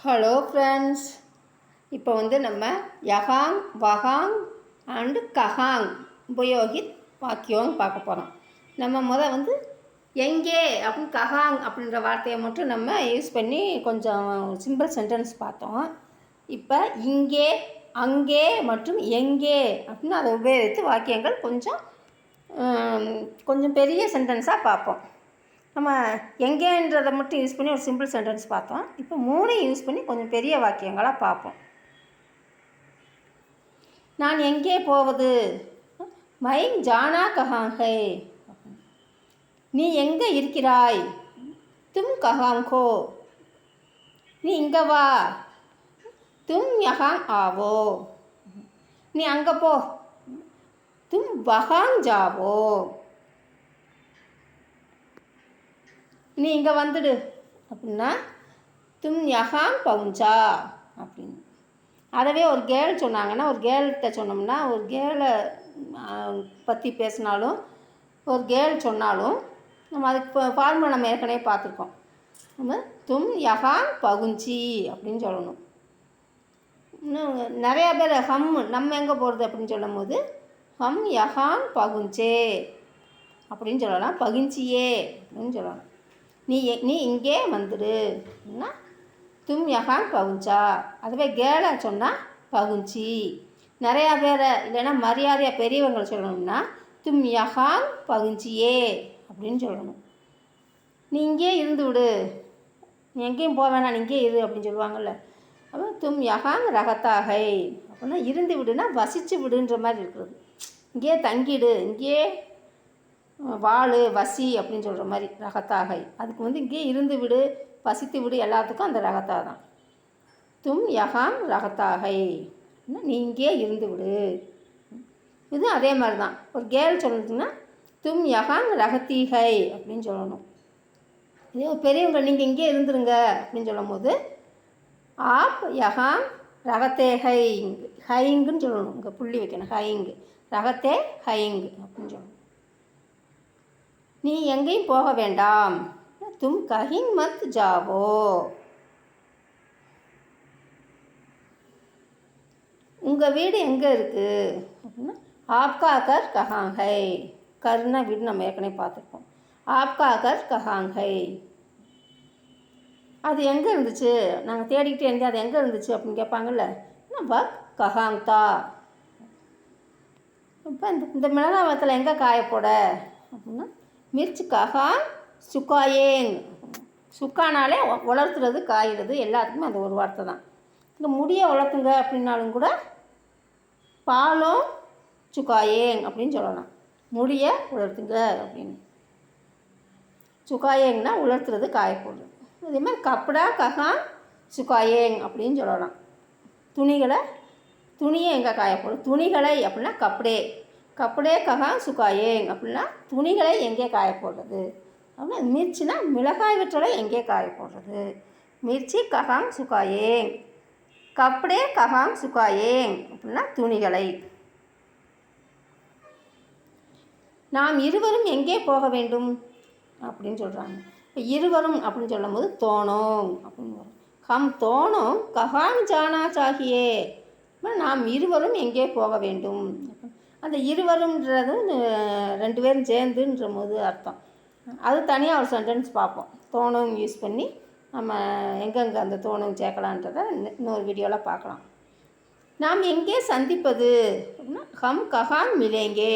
Hello friends, இப்போ நம்ம யகாங் வகாங் and கஹாங் உபயோகித் வாக்கியம் பார்க்க போகிறோம். நம்ம எங்கே அப்படின்னு கஹாங் அப்படின்ற வார்த்தையை மட்டும் நம்ம யூஸ் பண்ணி கொஞ்சம் சிம்பிள் சென்டென்ஸ் பார்த்தோம். இப்போ இங்கே, அங்கே மற்றும் எங்கே அப்படின்னு அதை உபயோகித்து வாக்கியங்கள் கொஞ்சம் பெரிய சென்டென்ஸாக பார்ப்போம். நம்ம எங்கேன்றதை மட்டும் யூஸ் பண்ணி ஒரு சிம்பிள் சென்டென்ஸ் பார்த்தோம். இப்போ 3 யூஸ் பண்ணி கொஞ்சம் பெரிய வாக்கியங்களாக பார்ப்போம். நான் எங்கே போவது? மை ஜானா கஹாங் ஹை. நீ எங்கே இருக்கிறாய்? தும் கஹாங் ஹோ. நீ இங்கே வா. தும் யஹாங் ஆவோ. நீ அங்கே போ. தும் வஹாங் ஜாவோ. நீ இங்கே வந்துடு அப்படின்னா தும் யஹாங் பவுஞ்சா அப்படின்னு. அதவே ஒரு கேர்ள் சொன்னாங்கன்னா, ஒரு கேர்ள்கிட்ட சொன்னோம்னா, ஒரு கேர்ளை பற்றி பேசினாலும், ஒரு கேர்ள் சொன்னாலும் நம்ம அதுக்கு ஃபார்முலா நம்ம ஏற்கனவே பார்த்துருக்கோம். நம்ம தும் யஹாங் பகுஞ்சி அப்படின்னு சொல்லணும். இன்னும் நிறையா பேர் நம்ம எங்கே போகிறது அப்படின்னு சொல்லும் போது ஹம் யஹாங் பகுஞ்சே அப்படின்னு சொல்லலாம். பகுஞ்சியே அப்படின்னு சொல்லலாம். நீ இங்கே வந்துடு அப்படின்னா தும் யஹாங் பகுஞ்சா. அதுவே கேளை சொன்னால் பகுஞ்சி. நிறையா பேரை இல்லைன்னா மரியாதையாக பெரியவங்களை சொல்லணும்னா தும் யஹாங் பகுஞ்சியே அப்படின்னு சொல்லணும். நீ இங்கே இருந்து விடு, நீ எங்கேயும் போக வேணாம், நீ இங்கே இரு அப்படின்னு சொல்லுவாங்கள்ல. அப்போ தும் யஹாங் ரகத்தாகை அப்படின்னா இருந்து விடுனா வசித்து விடுன்ற மாதிரி இருக்கிறது. இங்கே தங்கிடு, இங்கே வாழு, வசி அப்படின்னு சொல்கிற மாதிரி ரகத்தாகை. அதுக்கு இங்கே இருந்து விடு, வசித்து விடு, எல்லாத்துக்கும் அந்த ரகத்தா தான். தும் யஹாங் ரகத்தாகை, நீ இங்கே இருந்து விடு. இது அதே மாதிரி தான். ஒரு கேர்ள் சொல்லணுன்னா தும் யஹாங் ரகத்தீகை அப்படின்னு சொல்லணும். இதே ஒரு பெரியவங்க நீங்கள் இங்கே இருந்துருங்க அப்படின்னு சொல்லும் போது ஆப் யஹாங் ரகத்தே ஹைங்குன்னு சொல்லணும். இங்கே புள்ளி வைக்கணும். ஹைங்கு ரகத்தே ஹைங்கு அப்படின்னு சொல்லணும். நீ எங்கேயும் போக வேண்டாம். தும் கஹிங் மத் ஜாவோ. உங்கள் வீடு எங்கே இருக்குது அப்படின்னா ஆப்கா கர் கஹாங் ஹை. கர்னா வீடு நம்ம ஏற்கனவே பார்த்துருப்போம். ஆப்கா கர் கஹாங் ஹை. அது எங்கே இருந்துச்சு, நாங்கள் தேடிக்கிட்டே இருந்தேன், அது எங்கே இருந்துச்சு அப்படின்னு கேட்பாங்கள்ல. வக் கஹாங் தா. இப்போ இந்த மிளகாய் வத்தலை எங்கே காயப்போட அப்படின்னா மிர்ச் கஹாங் சுக்காயேங். சுக்கானாலே வளர்த்துறது, காயிறது, எல்லாத்துக்குமே அந்த ஒரு வார்த்தை தான். இங்கே முடியை வளர்த்துங்க அப்படின்னாலும் கூட பாலும் சுக்காயேங் அப்படின்னு சொல்லலாம். முடியை உலர்த்துங்க அப்படின்னு. சுக்காயேங்னா உலர்த்துறது, காய போடுறது. அதே மாதிரி கப்படா கஹாங் சுக்காயேங் அப்படின்னு சொல்லலாம். துணியை எங்கே காய போடுறது? துணிகளை அப்படின்னா கப்படே. கப்படே கஹாங் சுக்காயேங் அப்படின்னா துணிகளை எங்கே காய போடுறது அப்படின்னா மிர்ச்சினா மிளகாய் வற்றலை எங்கே காய போடுறது. மிர்ச்சி கஹாங் சுக்காயேங். கப்படே கஹாங் சுக்காயேங் அப்படின்னா துணிகளை. நாம் இருவரும் எங்கே போக வேண்டும் அப்படின்னு சொல்கிறாங்க. இப்போ இருவரும் அப்படின்னு சொல்லும் போது தோணும் அப்படின்னு வரும். ஹம் தோணும் கஹாங் ஜானா சாகியே. நாம் இருவரும் எங்கே போக வேண்டும். அந்த இருவரும்ன்றது 2 பேரும் சேர்ந்துன்ற போது அர்த்தம். அது தனியாக ஒரு சென்டென்ஸ் பார்ப்போம். தோணும் யூஸ் பண்ணி நம்ம எங்கெங்கே அந்த தோணும் சேர்க்கலான்றதை இன்னொரு வீடியோவில் பார்க்கலாம். நாம் எங்கே சந்திப்பது அப்படின்னா ஹம் கஹாங் மிலேங்கே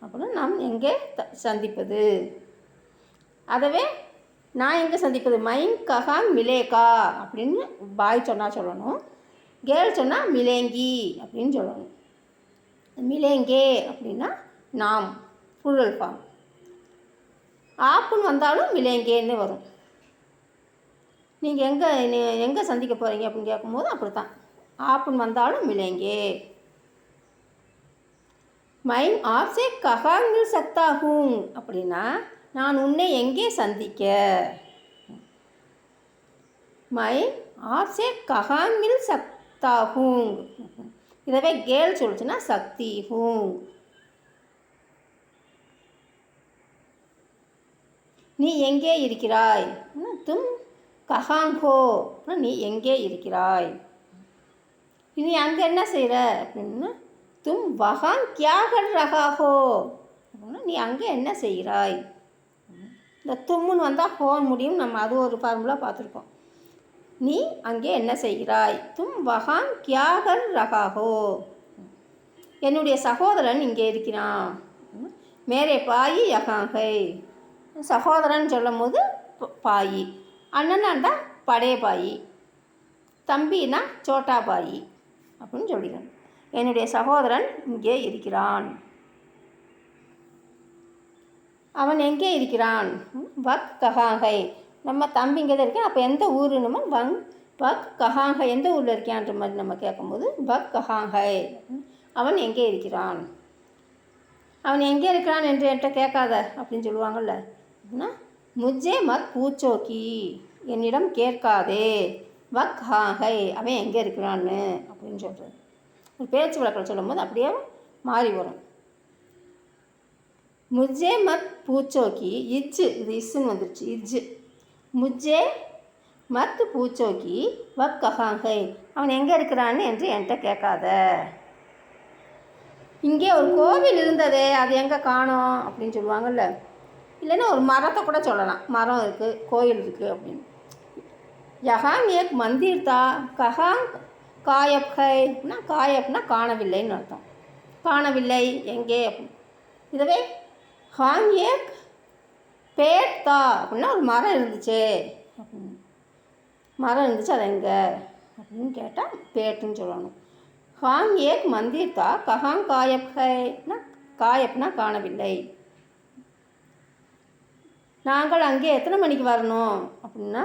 அப்படின்னா நாம் எங்கே சந்திப்பது. அதவே நான் எங்கே சந்திப்பது மைங் கஹாங் மிலேகா அப்படின்னு பாய் சொன்னால் சொல்லணும். கேர்ள் சொன்னால் மிலேங்கி அப்படின்னு சொல்லணும். மிலேங்கே அப்படின்னா நாம் புரல் ஃபார்ம். ஆப்புன்னு வந்தாலும் மிலேங்கேன்னு வரும். நீங்கள் எங்கே சந்திக்க போகிறீங்க அப்படின்னு கேட்கும்போது அப்படி தான். ஆப்புன்னு வந்தாலும் மிலேங்கே. மைன் ஆப்சே கஹாங் மில் சக்தா ஹூங் அப்படின்னா நான் உன்னை எங்கே சந்திக்க. மைன் ஆப்சே கஹாங் மில் சக்தா ஹூங். இதவே கேர்ள் சொல்லுச்சுன்னா சக்தி ஹூங். நீ எங்கே இருக்கிறாய்? தும் கஹாங் ஹோ அப்படின்னா நீ எங்கே இருக்கிறாய். நீ அங்கே என்ன செய்கிற அப்படின்னா தும் வஹாங் கியா கர் ரஹா ஹோ அப்படின்னா நீ அங்கே என்ன செய்கிறாய். இந்த தும்முன்னு வந்தால் ஹோன் முடியும். நம்ம அது ஒரு ஃபார்முலா பார்த்துருக்கோம். நீ அங்கே என்ன செய்கிறாய். தும் வஹாங் கியா கர் ரஹா ஹோ என்னுடைய சகோதரன் இங்கே இருக்கிறான். மேரே பாயி யஹாங்கை சகோதரன் சொல்லும் போது பாயி, அண்ணனாண்டா படே பாயி, தம்பினா சோட்டா பாயி அப்படின்னு சொல்லிக்கணும். என்னுடைய சகோதரன் இங்கே இருக்கிறான். அவன் எங்கே இருக்கிறான். வக் கஹாங்கை நம்ம தம்பி இங்கே தான் இருக்கேன். அப்போ எந்த ஊருன்னு வக் கஹாங்கை எந்த ஊரில் இருக்கான்ற மாதிரி நம்ம கேட்கும்போது வக் கஹாங்கை அவன் எங்கே இருக்கிறான். அவன் எங்கே இருக்கிறான் என்று என்கிட்ட கேட்காத அப்படின்னு சொல்லுவாங்கள்ல. அப்படின்னா முஜ்ஜே மத் பூச்சோக்கி என்னிடம் கேட்காதே, வக் ஹாங்கை அவன் எங்கே இருக்கிறான்னு அப்படின்னு சொல்கிறது. ஒரு பேச்சு வழக்கில் சொல்லும் போது அப்படியே மாறி வரும். முஜ்ஜே மத் பூச்சோக்கி இஜ்ஜு, இது இஸ்ஸுன்னு வந்துருச்சு. இஜ்ஜு முஜ்ஜே மத் பூச்சோக்கி வக் கஹாங்கை அவன் எங்கே இருக்கிறான்னு என்று என்கிட்ட கேட்காத. இங்கே ஒரு கோவில் இருந்ததே அது எங்கே காணோம் அப்படின்னு சொல்லுவாங்கள்ல. இல்லைன்னா ஒரு மரத்தை கூட சொல்லலாம். மரம் இருக்குது, கோயில் இருக்குது அப்படின்னு. யஹாங் ஏக் மந்திர் தா கஹாங் காயப் ஹைனா காயப்னா காணவில்லைன்னு அர்த்தம். காணவில்லை எங்கே அப்படின்னு. இதுவே ஹாங் ஏக் பேட் தா அப்படின்னா ஒரு மரம் இருந்துச்சு அப்படின்னு. மரம் இருந்துச்சு அது எங்கே அப்படின்னு கேட்டால் பேட்டுன்னு சொல்லணும். ஹாங் ஏக் மந்திர் தா கஹாங் காயப் ஹைனா காயப்னா காணவில்லை. நாங்கள் அங்கே எத்தனை மணிக்கு வரணும் அப்படின்னா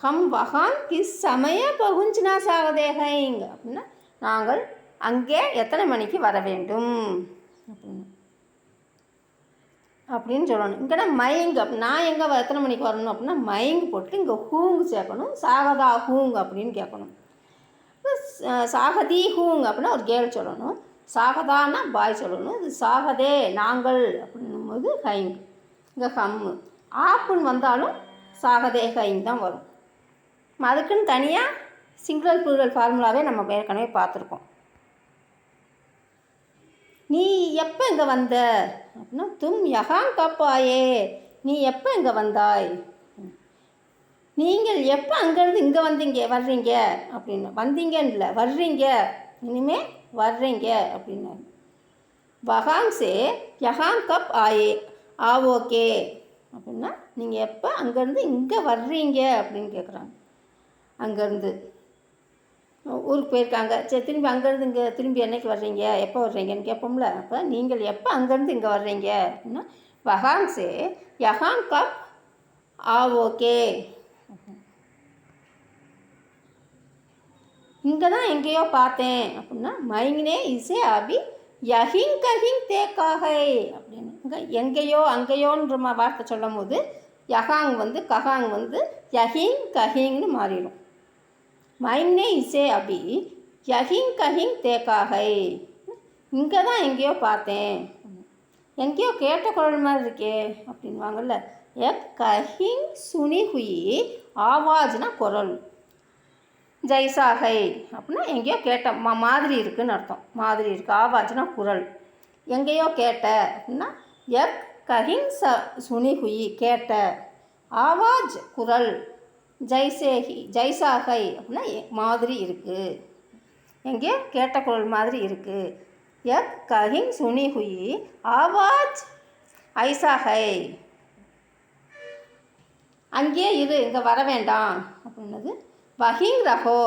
ஹம் வஹாங் கிஸ் சமய பகுஞ்சினா சாகதே ஹைங் அப்படின்னா நாங்கள் அங்கே எத்தனை மணிக்கு வர வேண்டும் அப்படின்னு சொல்லணும். இங்கே மைங் நான் எங்கே எத்தனை மணிக்கு வரணும் அப்படின்னா மைங் போட்டு இங்கே ஹூங் சேர்க்கணும். சாகதா ஹூங் அப்படின்னு கேட்கணும். சாகதி ஹூங் அப்படின்னா ஒரு கேள் சொல்லணும். சாகதான்னா பாய் சொல்லணும். இது சாகதே நாங்கள் அப்படின்னும் போது ஹைங். இங்கே ஹம்மு ஆப்புன்னு வந்தாலும் சாகதே ஹைங் தான் வரும். அதுக்குன்னு தனியாக சிங்குலர் ப்ளூரல் ஃபார்முலாவே நம்ம ஏற்கனவே பார்த்துருக்கோம். நீ எப்போ இங்கே வந்த அப்படின்னா தும் யஹாங் கப் ஆயே நீ எப்போ இங்கே வந்தாய். நீங்கள் எப்போ அங்கேருந்து இங்கே வர்றீங்க அப்படின்னு. வந்தீங்கன்னு இல்லை வர்றீங்க, இனிமேல் வர்றீங்க அப்படின்னு. வஹாங் சே யஹாங் கப் ஆயே ஆவோகே அப்படின்னா நீங்கள் எப்போ அங்கேருந்து இங்கே வர்றீங்க அப்படின்னு கேட்குறாங்க. அங்கேருந்து ஊருக்கு போயிருக்காங்க, சரி திரும்பி அங்கேருந்து இங்கே திரும்பி என்னைக்கு வர்றீங்க, எப்போ வர்றீங்கன்னு கேட்போம்ல. அப்போ நீங்கள் எப்போ அங்கேருந்து இங்கே வர்றீங்க அப்படின்னா வஹாங் சே யஹாங் கப் ஆவோகே. இங்கே தான் எங்கேயோ பார்த்தேன் அப்படின்னா மைங்னே இசே அபி யஹிங் கஹிங் தேக்காகை அப்படின்னு. இங்கே எங்கேயோ அங்கேயோன்ற வார்த்தை சொல்லும் போது யஹாங் கஹாங் யஹிங் கஹிங்னு மாறிடும். மைங்னே இசே அபி யஹிங் கஹிங் தேக்காகை இங்கே தான் எங்கேயோ பார்த்தேன். எங்கேயோ கேட்ட குரல் மாதிரி இருக்கே அப்படின்வாங்கல்ல. எக் கஹிங் சுனி ஹுயி ஆவாஜ்னா குரல். ஜைசாகை அப்படின்னா எங்கேயோ கேட்ட மாதிரி இருக்குதுன்னு அர்த்தம். மாதிரி இருக்குது. ஆவாஜ்னா குரல். எங்கேயோ கேட்ட அப்படின்னா எக் கஹிங் சுனி ஹுயி கேட்ட. ஆவாஜ் குரல். ஜைசாகை அப்படின்னா மாதிரி இருக்குது, எங்கேயோ கேட்ட குரல் மாதிரி இருக்குது. எக் கஹிங் சுனி ஹுயி ஆவாஜ் ஐசாகை அங்கேயே இரு, இங்கே வர வேண்டாம் அப்படின்னது. வஹிங் ரஹோ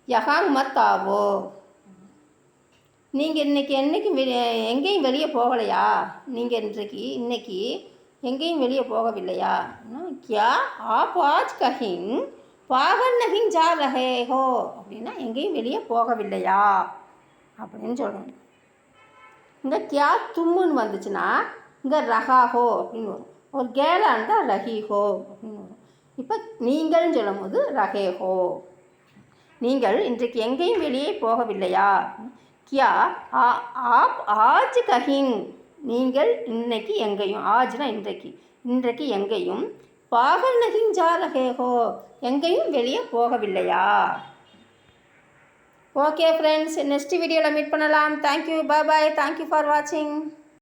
யஹாங் மத் ஆவோ நீங்கள் என்றைக்கும் எங்கேயும் வெளியே போகலையா. நீங்கள் இன்னைக்கு எங்கேயும் வெளியே போகவில்லையா. கியா ஆப் ஆஜ் கஹிங் பாகர் நஹிங் ஜா ரஹே ஹோ அப்படின்னா எங்கேயும் வெளியே போகவில்லையா அப்படின்னு சொல்லணும். இங்கே கியா தும்முன்னு வந்துச்சுன்னா இங்கே ரஹாஹோ அப்படின்னு வரும். ஒரு கேலாக இருந்தால் ரஹீஹோ அப்படின்னு வரும். இப்போ நீங்கள்னு சொல்லும் போது ரஹேஹோ. நீங்கள் இன்றைக்கு எங்கேயும் வெளியே போகவில்லையா. கியா ஆப் ஆஜ் கஹிங் நீங்கள் இன்னைக்கு எங்கேயும். ஆஜ்னா இன்றைக்கு எங்கேயும். பாகல் நகிங் ஜா ரஹே ஹோ, எங்கேயும் வெளியே போகவில்லையா? ஓகே ஃப்ரெண்ட்ஸ், நெக்ஸ்ட் வீடியோவில் மீட் பண்ணலாம். Thank you, bye bye, thank you for வாட்சிங்.